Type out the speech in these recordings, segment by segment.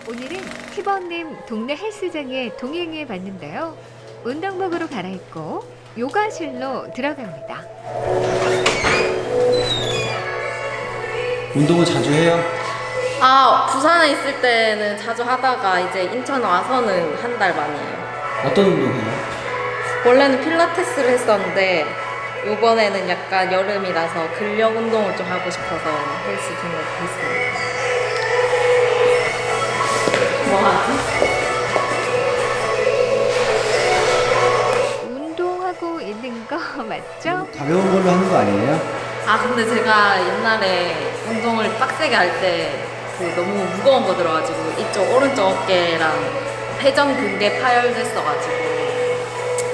오늘은 티번님 동네 헬스장에 동행해 봤는데요. 운동복으로 갈아입고 요가실로 들어갑니다. 운동을 자주 해요? 부산에 있을 때는 자주 하다가 이제 인천 와서는 한 달 만이에요. 어떤 운동해요? 원래는 필라테스를 했었는데 요번에는 약간 여름이라서 근력 운동을 좀 하고 싶어서 헬스 등록했어요. 뭐 하지? 운동하고 있는 거 맞죠? 가벼운 걸로 하는 거 아니에요? 근데 제가 옛날에 운동을 빡세게 할 때 너무 무거운 거 들어가지고 이쪽 오른쪽 어깨랑 회전근개 파열됐어가지고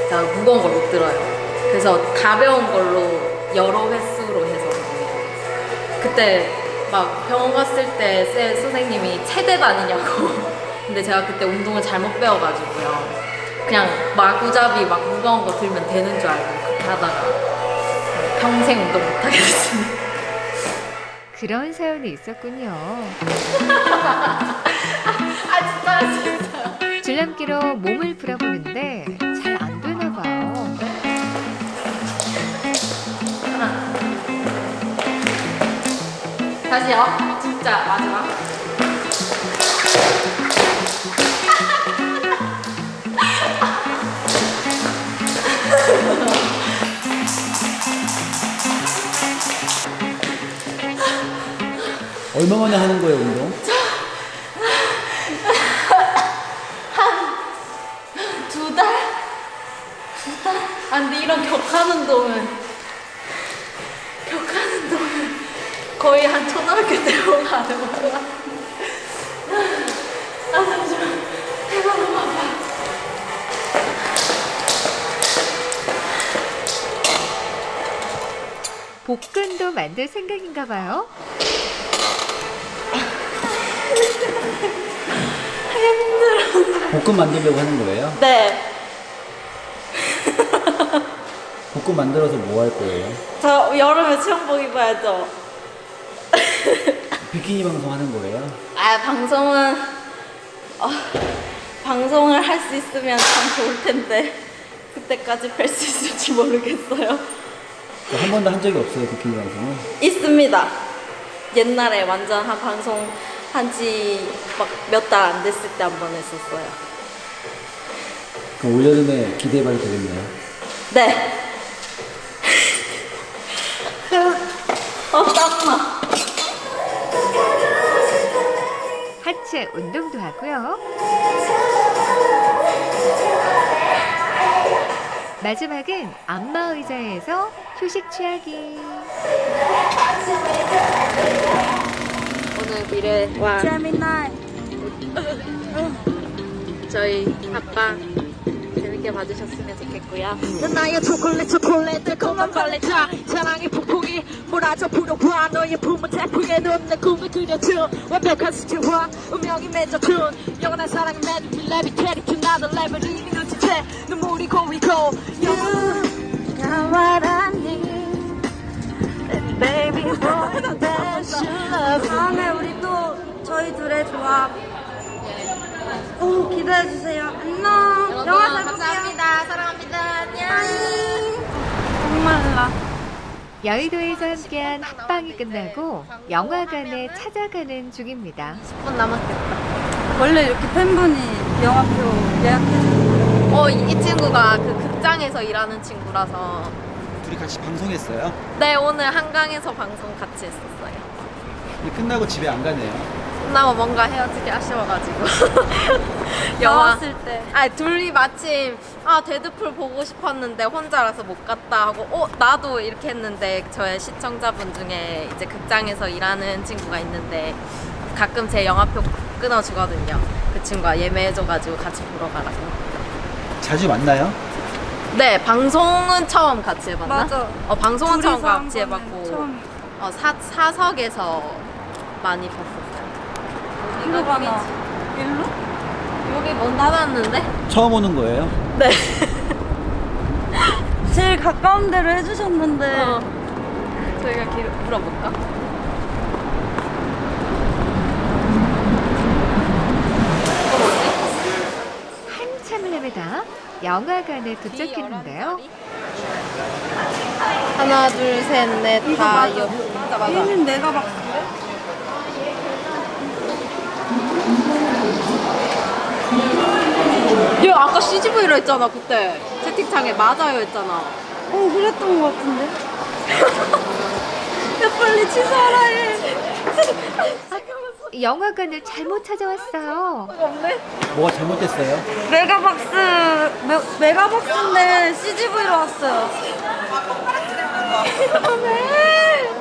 제가 무거운 걸 못 들어요. 그래서 가벼운 걸로 여러 횟수로 해서 운동해요. 그때 막 병원 갔을 때 선생님이 체대 다니냐고 근데 제가 그때 운동을 잘못 배워가지고요. 그냥 마구잡이 막 무거운 거 들면 되는 줄 알고 그렇게 하다가 평생 운동 못 하게 됐습니다. 그런 사연이 있었군요. 진짜. 줄넘기로 몸을 풀어보는데 잘 안 되나 봐요. 다시요. 진짜 마지막. 얼마 만에 하는 거예요, 운동? 두 달? 근데 이런 격한 운동은 거의 한 초등학교 때부터 하는 거야. 잠시만. 배가 너무 아파. 복근도 만들 생각인가 봐요. 볶음 만들려고 하는 거예요? 네. 볶음 만들어서 뭐 할 거예요? 저 여름에 수영복 입어야죠. 비키니 방송 하는 거예요? 방송을 할 수 있으면 참 좋을 텐데 그때까지 뵐 수 있을지 모르겠어요. 한 번도 한 적이 없어요, 비키니 방송은? 있습니다. 옛날에 완전 한 방송 한지 막 몇 달 안 됐을 때 한 번 했었어요. 그럼 올여름에 기대해봐도 되겠네요. 네. 땀나. 하체 운동도 하고요. 마지막은 안마 의자에서 휴식 취하기. 오늘 미래와 저희 합방 재밌게 봐주셨으면 좋겠고요. 넌 나의 초콜릿 달콤한 발레타 사랑의 폭풍이 몰아쳐 불어와 너의 품은 태풍에 넌내 꿈을 그려줘 완벽한 수치와 운명이 맺어준 영원한 사랑이 맺은 레비테리 to another level이 눈치채 눈물이 고이고 You가 말하니 Baby boy that's your love 다음에 우리 또 저희 둘의 조합 기대해주세요. 안녕. 영화 잘 볼게요. 감사합니다. 사랑합니다. 안녕. 정말라. 여의도에서 함께한 합방이 끝나고 영화관에 찾아가는 중입니다. 10분 남았겠다. 원래 이렇게 팬분이 영화표 예약해주세요. 이 친구가 그 극장에서 일하는 친구라서 둘이 같이 방송했어요? 네, 오늘 한강에서 방송 같이 했었어요. 끝나고 집에 안 가네요. 끝나고 뭔가 헤어지기 아쉬워가지고 나왔을 때. 둘이 마침 데드풀 보고 싶었는데 혼자라서 못 갔다 하고 나도 이렇게 했는데 저의 시청자분 중에 이제 극장에서 일하는 친구가 있는데 가끔 제 영화표 끊어주거든요. 그 친구가 예매해줘가지고 같이 보러 가라고. 자주 만나요? 네, 방송은 처음 같이 해봤나? 맞아. 방송은 처음 둘이서 한 같이 거는 해봤고 처음이에요. 사석에서 많이 봤었어요. 이거 봐, 나. 일로? 여기 문 닫았는데? 처음 오는 거예요? 네. 제일 가까운 데로 해주셨는데. 저희가 길 물어볼까? 영화관에 도착했는데요. 하나, 둘, 셋, 넷, 다, 얘는 내가 막 얘 아까 CGV로 했잖아 그때 채팅창에 맞아요 했잖아. 그랬던 것 같은데. 야 빨리 취소하라 해. 영화관을 잘못 찾아왔어요. 뭐가 잘못됐어요? 메가박스인데 CGV로 왔어요.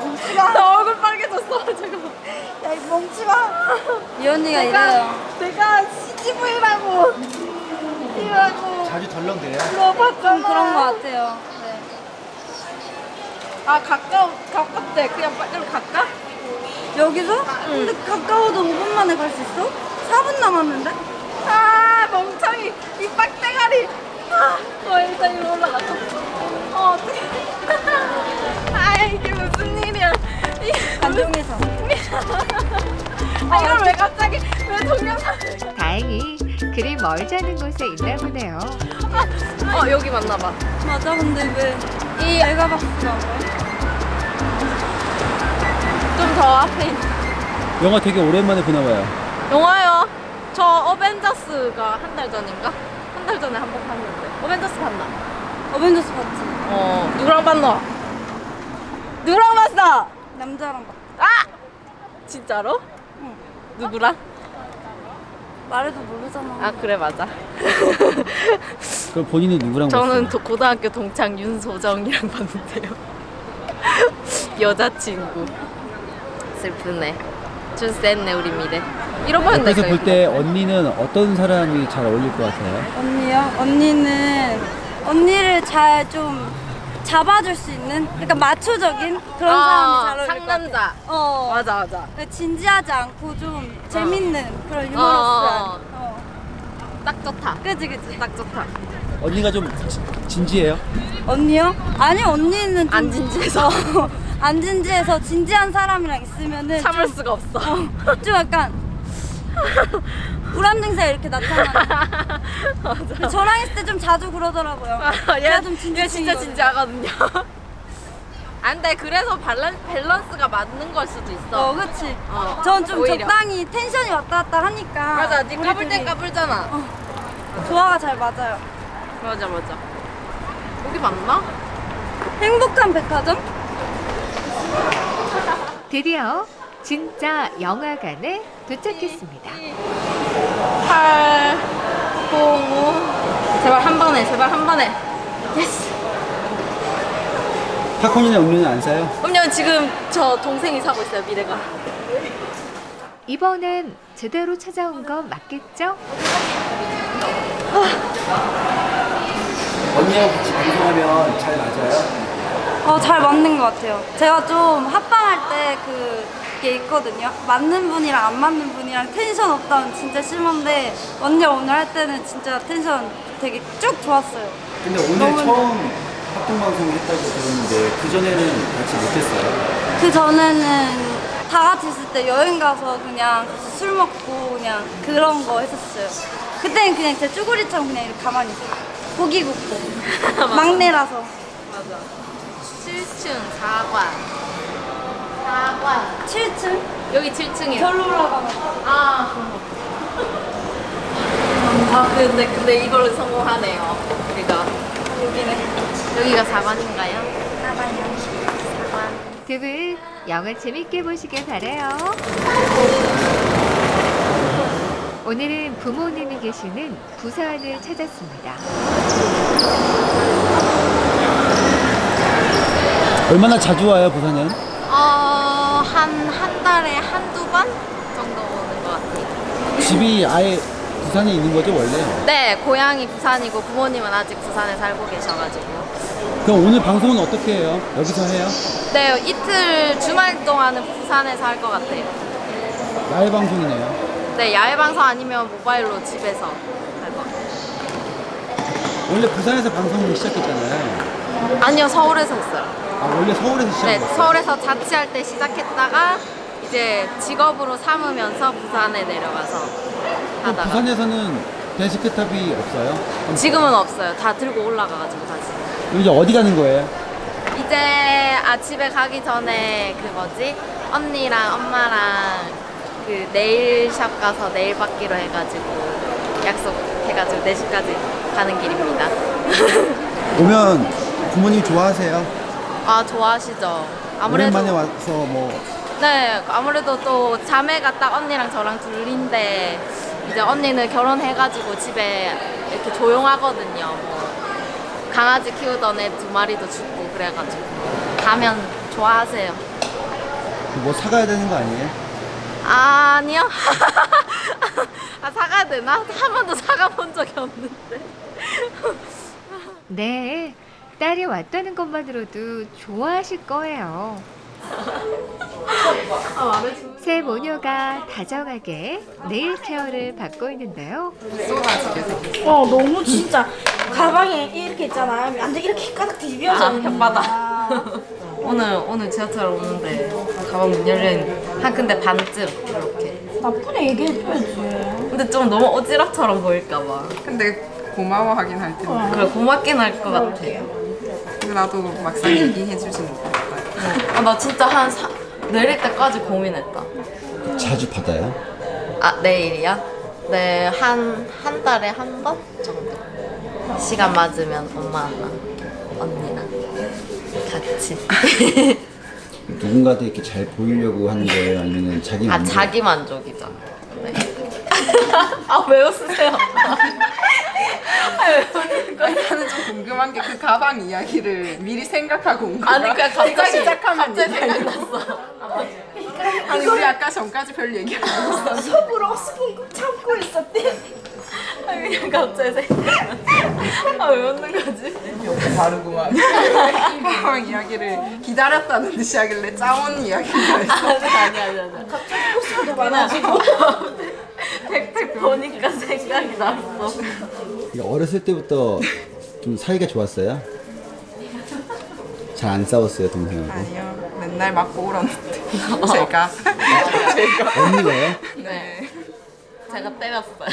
멍치마. 나 얼굴 빨개졌어 지금. 야 이 멍치마. 이 언니가 이래요. 내가 CGV라고. 이라고. 자주 덜렁대요? 좀 그런 것 같아요. 네. 아 가깝대. 그냥 빨리 갈까? 여기서? 근데 가까워도 5분 만에 갈 수 있어? 4분 남았는데? 아 멍청이 이 빡대가리. 일단 이리 올라가자. 어떡해. 아 이게 무슨 일이야. 안정해서. 이걸 왜 갑자기 왜 동영상을. 다행히 그리 멀지 않은 곳에 있나 보네요. 여기 맞나봐. 맞아 근데 왜 이 메가박스가 좀 더 앞에 있는 영화 되게 오랜만에 보나 봐요. 영화요. 저 어벤져스가 한 달 전인가? 한 달 전에 한 번 봤는데. 어벤져스 봤나? 어벤져스 봤지? 누구랑 봤노? 누구랑 봤어? 남자랑 봤 아! 진짜로? 응. 누구랑? 말해도 모르잖아. 아 그래 맞아. 그럼 본인은 누구랑 저는 봤어요? 고등학교 동창 윤소정이랑 봤는데요. 여자친구. 슬프네. 좀 쎘네 우리 미래. 잃어버렸네. 옆에서 볼 때 언니는 어떤 사람이 잘 어울릴 것 같아요? 언니요? 언니를 잘 좀 잡아줄 수 있는, 그러니까 마초적인 그런 사람이 잘 어울릴 것 같아. 상남자. 맞아. 진지하지 않고 좀 재밌는 그런 유머러스한. 딱 좋다. 그치. 딱 좋다. 언니가 좀 진지해요? 언니요? 아니 언니는 좀 안 진지해서. 안 진지해서 진지한 사람이랑 있으면은 참을 좀, 수가 없어. 좀 약간 불안 증세 이렇게 나타나는. 맞아. 저랑 있을 때 좀 자주 그러더라고요. 제가 좀 얘 진짜 진지충이거든요. 진지하거든요. 안 돼. 그래서 밸런스가 맞는 걸 수도 있어. 그치. 어, 전 좀 오히려. 적당히 텐션이 왔다 갔다 하니까. 맞아. 네 까불 땐 우리들이 까불잖아. 조화가 잘 맞아요. 맞아. 여기 맞나? 행복한 백화점? 드디어 진짜 영화관에 도착했습니다. 8, 9, 5. 제발 한 번에. 예스. 팝콘이나 음료는 안 사요? 음료 지금 저 동생이 사고 있어요. 미래가. 이번엔 제대로 찾아온 건 맞겠죠? 언니하고 같이 방송하면 잘 맞아요? 잘 맞는 것 같아요. 제가 좀 합방할 때 그게 있거든요. 맞는 분이랑 안 맞는 분이랑 텐션 업다운 진짜 심한데 언니랑 오늘 할 때는 진짜 텐션 되게 쭉 좋았어요. 근데 오늘 너무- 처음 합동방송을 했다고 들었는데 그전에는 같이 못했어요? 그 전에는 다 같이 있을 때 여행 가서 그냥 같이 술 먹고 그냥 그런 거 했었어요. 그때는 그냥 제 쭈구리처럼 그냥 이렇게 가만히 있어요. 고기 굽고 막내라서. 맞아. 7층 4관. 7층? 여기 7층이에요. 절로 올라가면. 근데 이걸로 성공하네요. 우리가. 여기가 4관인가요? 4관. 두 분 영화 재밌게 보시길 바래요. 오늘은 부모님이 계시는 부산을 찾았습니다. 얼마나 자주 와요 부산은? 한 달에 한두 번 정도 오는 것 같아요. 집이 아예 부산에 있는 거죠 원래? 네, 고향이 부산이고 부모님은 아직 부산에 살고 계셔가지고. 그럼 오늘 방송은 어떻게 해요? 여기서 해요? 네, 이틀 주말 동안은 부산에서 할 것 같아요. 야외 방송이네요. 네, 야외 방송 아니면 모바일로 집에서 할 것 같아요. 원래 부산에서 방송을 시작했잖아요. 아니요, 서울에서 했어요. 원래 서울에서 네, 시작했어요? 서울에서 자취할 때 시작했다가 이제 직업으로 삼으면서 부산에 내려가서 그럼 하다가. 부산에서는 데스크탑이 없어요? 지금은 없어요. 다 들고 올라가가지고 다시. 이제 어디 가는 거예요? 이제 집에 가기 전에 그 뭐지? 언니랑 엄마랑 그 네일샵 가서 네일 받기로 해가지고 약속해가지고 4시까지 가는 길입니다. 오면 부모님 좋아하세요? 아 좋아하시죠? 아무래도 오랜만에 와서 뭐 네 아무래도 또 자매가 딱 언니랑 저랑 둘인데 이제 언니는 결혼해가지고 집에 이렇게 조용하거든요. 뭐 강아지 키우던 애 2마리도 죽고 그래가지고 가면 좋아하세요. 뭐 사가야 되는 거 아니에요? 아니요. 아 사가야 되나? 한 번도 사가본 적이 없는데. 네, 딸이 왔다는 것만으로도 좋아하실 거예요. 새 모녀가 다정하게 네일 케어를 받고 있는데요. 너무 진짜 가방에 이렇게 있잖아요. 완전 이렇게 가득 뒤비어져 있는 혓바닥. 오늘 지하철 오는데 가방 문 열린 한 근데 반쯤 이렇게. 나쁘네 얘기해줘야지. 근데 좀 너무 오지랖처럼 보일까봐. 근데 고마워하긴 할 텐데. 그래 고맙긴 할 것 같아. 근데 나도 막상 얘기해 주시는 거 같아요. 나 진짜 내릴 때까지 고민했다. 자주 받아요? 아 내일이야? 네, 한 달에 한 번 정도. 시간 맞으면 엄마랑 언니랑 같이. 누군가한테 이렇게 잘 보이려고 하는 거예요? 아니면 자기 아 만족? 자기 만족이죠. 네. 아 왜 웃으세요? 나는 좀 궁금한 게 그 가방 이야기를 미리 생각하고 온 거야. 아니 그냥 갑자기 시작하면 갑자기 얘기해. 생각났어. 아니 우리 아까 전까지 별 얘기 안 했어. 속으로 숨고 참고 있었대. 그냥 갑자기 생각났어. 아왜 웃는 거지? 다르구만. 가방 이야기를 기다렸다는 듯이 하길래 짜온 이야기인가 했어. 아니. 도 많아지고. 팩팩 보니까 생각이 났어. 어렸을 때부터 좀 사이가 좋았어요? 잘 안 싸웠어요 동생하고? 아니요. 맨날 맞고 울었는데. 제가. 언니가요? 네. 제가 때렸어요.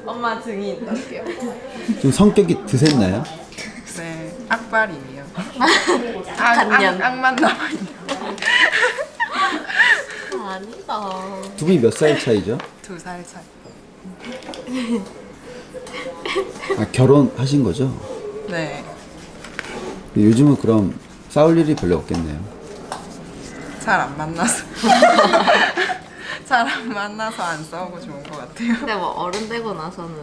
엄마 증인 어때요? 좀 성격이 드셌나요? 네. 악발이에요. 단년. 악만 남아있는. 아니다. 두 분이 몇 살 차이죠? 2살 차이. 아, 결혼하신 거죠? 네. 근데 요즘은 그럼 싸울 일이 별로 없겠네요. 잘 안 만나서. 잘 안 만나서 안 싸우고 좋은 것 같아요. 근데 뭐 어른 되고 나서는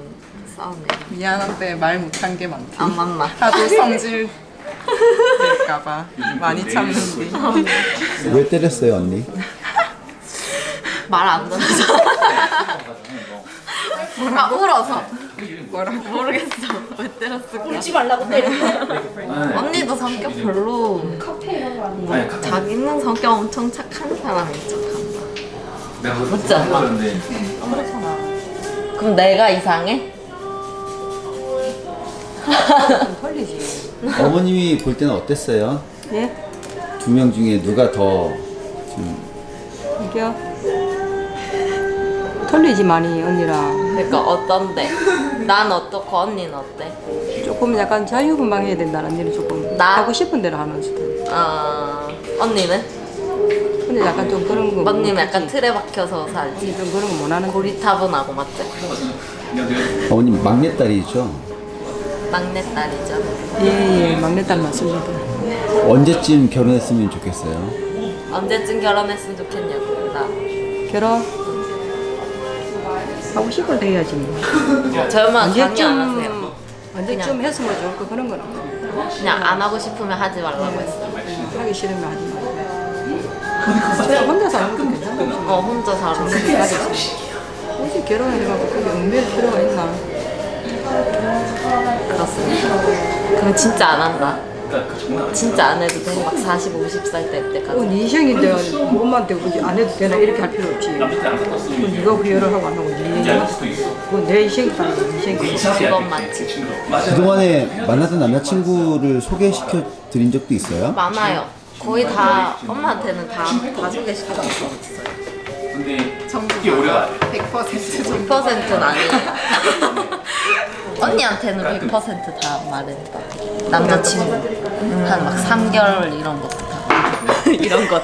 싸우네요. 미안한데 말 못한 게 많대. 안 만나. 하도 성질 될까봐 많이 참는데. 왜 때렸어요 언니? 말 안 들어서. 아 울어서. 뭐라고? 모르겠어. 왜 때렸을까? 울지 말라고 때렸대. 언니도 성격 별로. 자기는 성격 엄청 착한 사람인 척한다. 맞지 않아? 그럼 내가 이상해? 어머님이 볼 때는 어땠어요? 예? 두 명 중에 누가 더 좀 이겨? 틀리지 많이 언니랑. 그러니까 어떤데? 난 어떻고 언니는 어때? 조금 약간 자유분방해야 된다. 언니는 조금 나? 하고 싶은 대로 하는 스타일. 언니는? 근데 약간 좀 그런 거. 언니는 약간 못하지. 틀에 박혀서 살지. 좀 그런 거 못하는. 고리타분하고 맞지? 어머님 막내딸이죠? 막내딸이죠. 예, 막내딸 맞습니다. 언제쯤 결혼했으면 좋겠어요? 언제쯤 결혼했으면 좋겠냐고. 나. 결혼? 하고 싶을 때 해야지. 뭐. 저희 엄마는 강의 안 하세요. 언제쯤 그냥. 했으면 좋을까 그런 건 없어. 그냥 안 하고 싶으면 하지 말라고 했어. 하기 싫으면 하지 마. 그냥 혼자 사는 것도 괜찮아. 혼자 살아. 굳이 결혼해가지고 그게 은밀 필요가 있나? 그렇습니다. 그럼 진짜 안 한다. 진짜 안 해도 돼. 막 40, 50살 때까지. 네 인생인데 엄마한테 굳이 안 해도 되나 이렇게 할 필요 없지. 그건 네가 후회를 하고 안 하고 네 인생. 그건 내 인생이다. 인생. 그건 맞지. 그동안에 만났던 남자친구를 소개시켜 드린 적도 있어요? 많아요. 거의 다 엄마한테는 다 소개시켜줬어요. 전부 오래 100% 전부 100%는 아니에요. 언니한테는 100%다 말했다. 남자친구 한 막 3개월 이런 것부터 이런 것.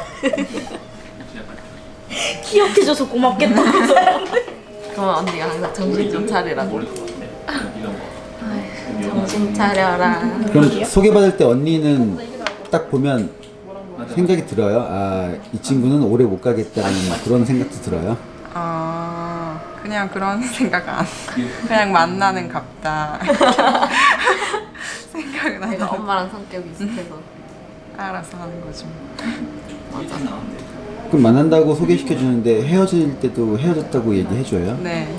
기억해줘서 고맙겠다. 그러면 언니가 항상 정신 좀 차리라고. 정신 차려라. 그럼 소개받을 때 언니는 딱 보면 생각이 들어요? 아, 이 친구는 오래 못 가겠다는 그런 생각도 들어요? 그냥 그런 생각 안 그냥 만나는 갑다 생각은 안 내가 하고 엄마랑 성격이 비슷해서. 알아서 하는 거죠. 그럼 만난다고 소개시켜 주는데 헤어질 때도 헤어졌다고 얘기해 줘요? 네,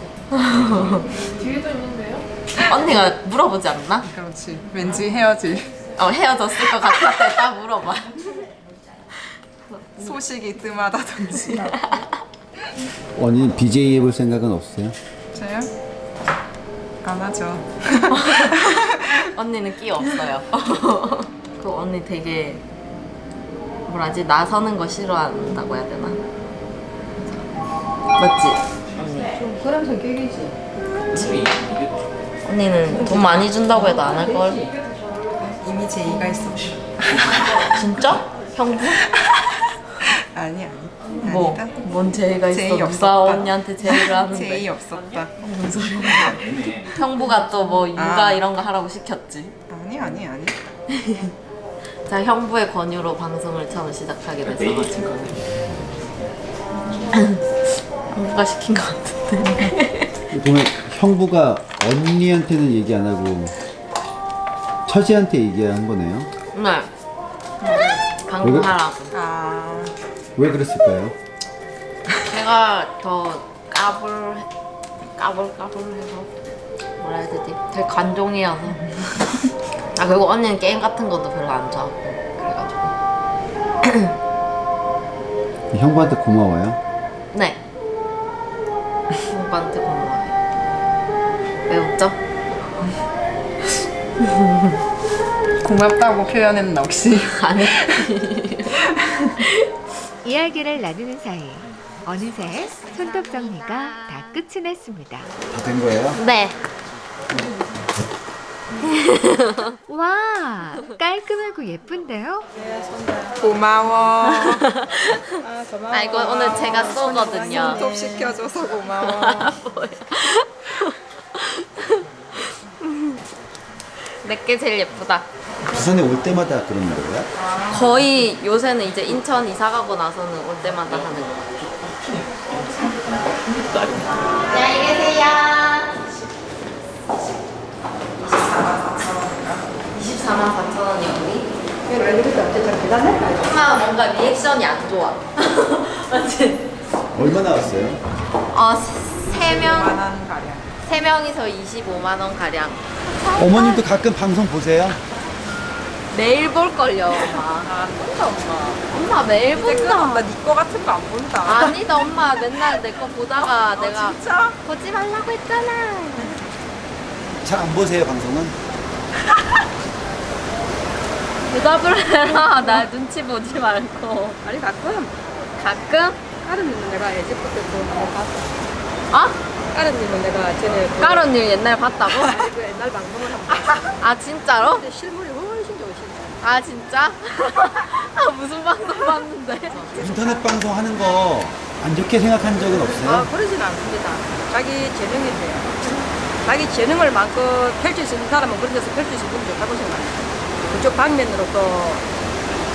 언니가 물어보지 않나? 그렇지. 왠지 헤어질 헤어졌을 것 같을 때 딱 물어봐. 소식이 뜸하다든지. 언니는 BJ 해볼 생각은 없어요? 저요? 안 하죠. 언니는 끼 없어요. 그 언니 되게 뭐라지 나서는 거 싫어한다고 해야 되나? 맞지? 언니. 좀 그런 성격이지. 언니는 돈 많이 준다고 해도 안 할 걸. 이미 제의가 있어. 진짜? 형부? 아니. 뭐? 아니다. 뭔 제의가 있어? 제의 누가 없었다. 언니한테 제의를 하는데? 제의 없었다. 형부가 또 뭐 육아 아. 이런 거 하라고 시켰지. 아니. 자, 형부의 권유로 방송을 처음 시작하게 됐어가지고 형부가 시킨 것 같은데. 보면 형부가 언니한테는 얘기 안 하고 처지한테 얘기한 거네요? 네. 방송하라고. 왜 그랬을까요? 제가 더 까불해서 뭐라 해야 되지? 되게 관종이어서. 그리고 언니는 게임 같은 것도 별로 안 좋아하고 그래가지고. 형부한테 고마워요? 네. 오빠한테 고마워요. 왜 웃죠? 고맙다고 표현했나 혹시? 아니. 이야기를 나누는 사이 어느새 손톱 정리가 다 끝이 났습니다. 다 된 거예요? 네. 와, 깔끔하고 예쁜데요? 고마워. 아, 이거 오늘 제가 쏘거든요. 손톱 시켜줘서 고마워. 내게 제일 예쁘다. 부산에 올 때마다 그러는 거예요? 거의 요새는 이제 인천 이사 가고 나서는 올 때마다 하는 것 같아요. 안녕히 계세요. 24만 4천 원이요, 언니? 엄마 뭔가 리액션이 안 좋아. 맞지? 얼마나 왔어요? 세 명이서 25만 원 가량. 어머님도 가끔 방송 보세요? 매일 볼걸요, 엄마. 엄마 매일 본다. 나니거 같은 거 안 본다. 아니다, 엄마 맨날 내 거 보다가 내가 진짜? 보지 말라고 했잖아. 잘 안 보세요, 방송은? 대답을 해라. 나 눈치 보지 말고. 아니 가끔 가끔? 까르님은 내가 예전부터 그 한번 봤어. 어? 까르님은 내가 전에 그 까론님 옛날 봤다고? 그 옛날 방송을 한번 봤어. 아 진짜로? 근데 실물이 훨씬 좋으시네. 아 진짜? 아 무슨 방송 봤는데? 인터넷 방송 하는 거 안 좋게 생각한 적은 없어요? 그러진 않습니다. 자기 재능인데 자기 재능을 마음껏 펼칠 수 있는 사람은 그런 데서 펼칠 수 있는 게 좋다고 생각합니다. 그쪽 방면으로 또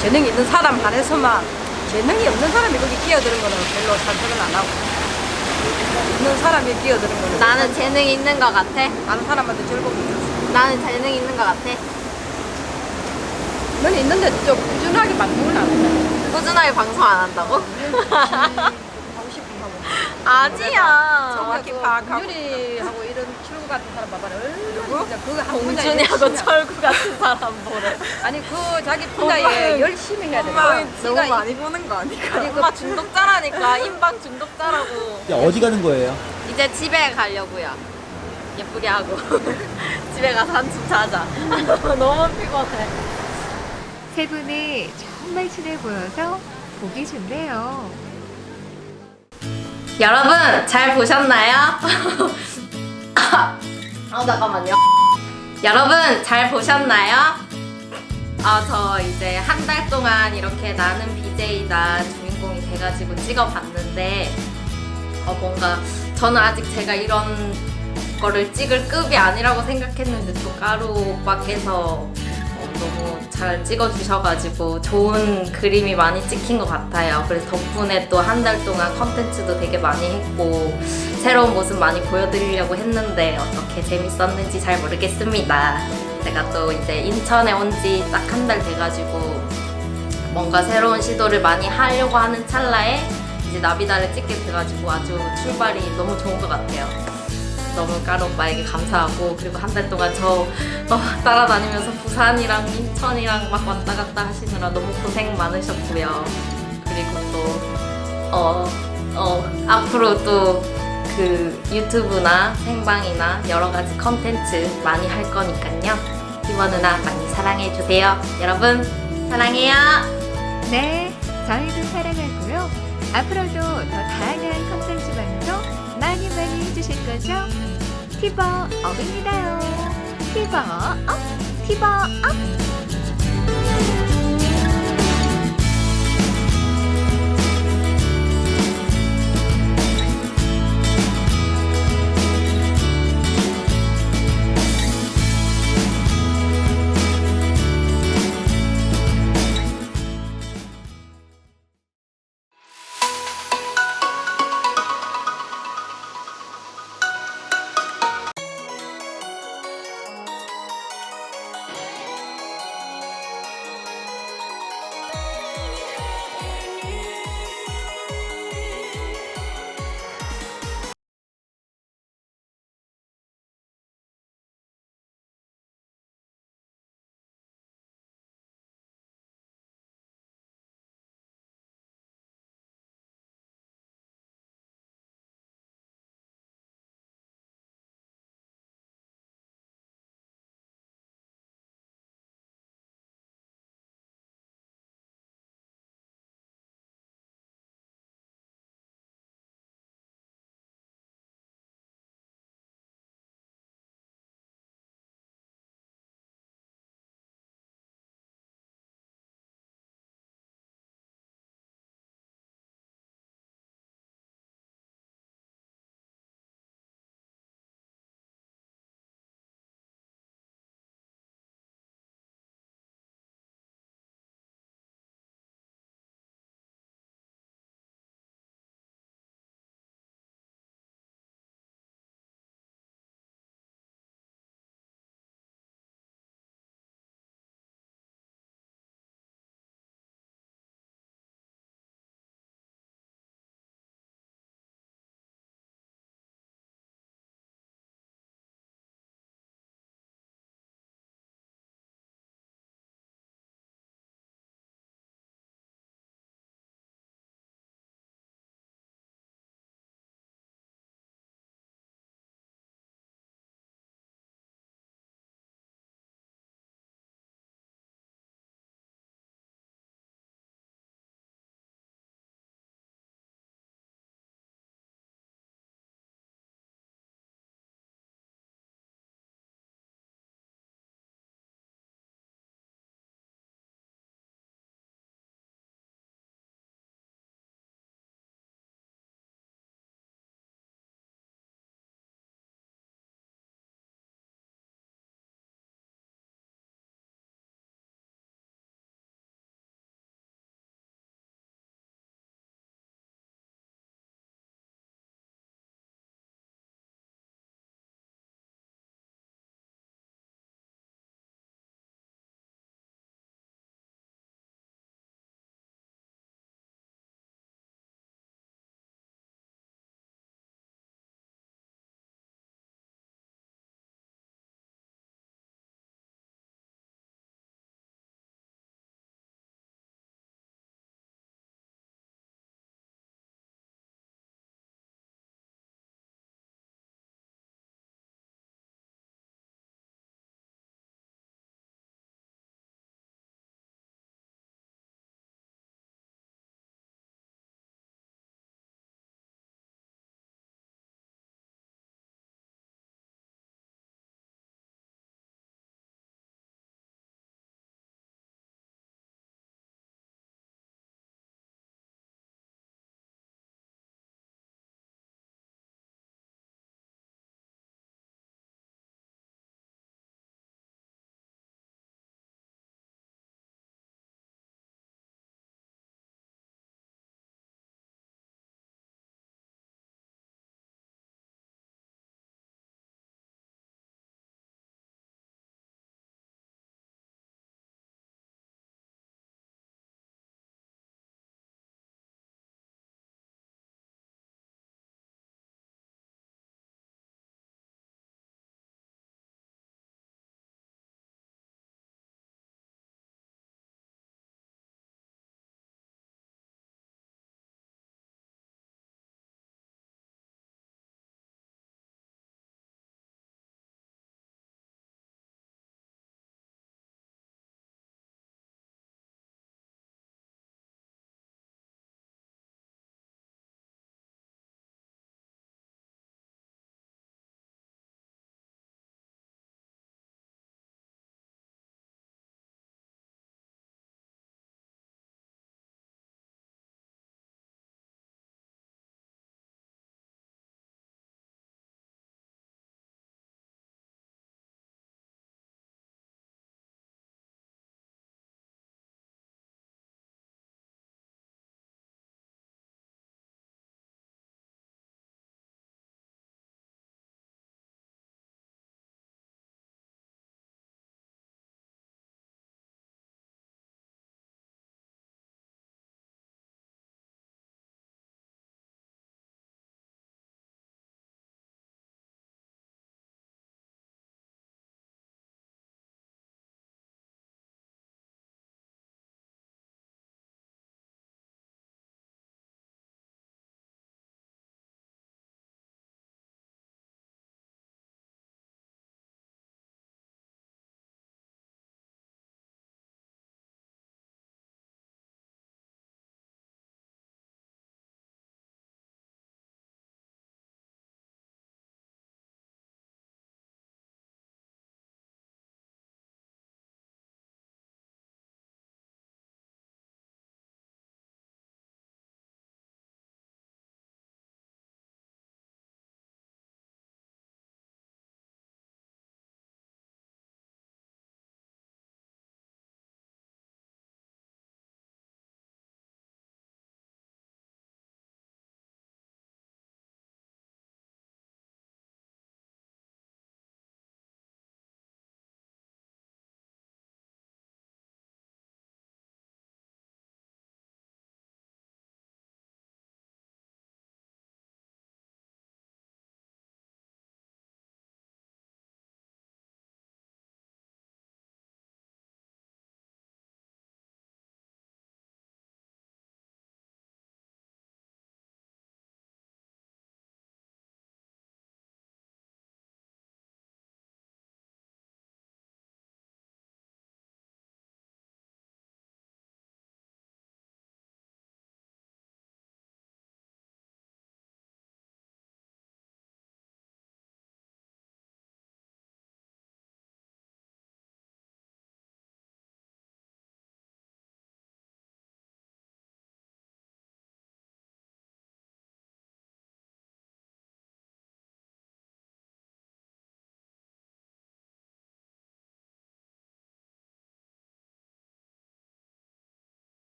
재능이 있는 사람 한해서만 재능이 없는 사람이 거기 끼어드는 거는 별로 찬성을 안 하고 있는 사람이 끼어드는 거는 나는 재능이 있는 것 같아? 다른 사람한테 즐거움을 줬어. 나는 재능이 있는 것 같아? 너는 있는데 좀 꾸준하게 방송을 안 한다. 꾸준하게 방송 안 한다고? 하고 싶은 하고. 아니야. 정확히 파악하고. 공준이하고 이런 출구 같은 사람 봐봐라. 얼마나 진짜 그거 한 분야에 공준이하고 열심히 철구 같은 사람 보래. 아니 그 자기 분야에 열심히 해야 돼. 너무 많이 보는 거 아니까? 아니 엄마 중독자라니까. 인방 중독자라고. 야, 어디 가는 거예요? 이제 집에 가려고요. 예쁘게 하고 집에 가서 한숨 자자. 너무 피곤해. 세 분이 정말 친해 보여서 보기 좋네요. 여러분 잘 보셨나요? 잠깐만요. 여러분 잘 보셨나요? 저 이제 한 달 동안 이렇게 나는 BJ다 주인공이 돼가지고 찍어봤는데 뭔가 저는 아직 제가 이런 거를 찍을 급이 아니라고 생각했는데 또 까루 오빠께서 너무 잘 찍어주셔가지고 좋은 그림이 많이 찍힌 것 같아요. 그래서 덕분에 또 한 달 동안 컨텐츠도 되게 많이 했고 새로운 모습 많이 보여드리려고 했는데 어떻게 재밌었는지 잘 모르겠습니다. 제가 또 이제 인천에 온 지 딱 한 달 돼가지고 뭔가 새로운 시도를 많이 하려고 하는 찰나에 이제 나비다를 찍게 돼가지고 아주 출발이 너무 좋은 것 같아요. 너무 까루 오빠에게 감사하고 그리고 한 달 동안 저 따라다니면서 부산이랑 인천이랑 막 왔다 갔다 하시느라 너무 고생 많으셨고요. 그리고 또 앞으로 또 그 유튜브나 생방이나 여러 가지 컨텐츠 많이 할 거니까요. 희원 누나 많이 사랑해주세요. 여러분 사랑해요. 네, 저희도 사랑하고요. 앞으로도 더 다양한 컨텐츠 방송 많이 해주실 거죠? 티버 업입니다요. 티버 업, 티버 업.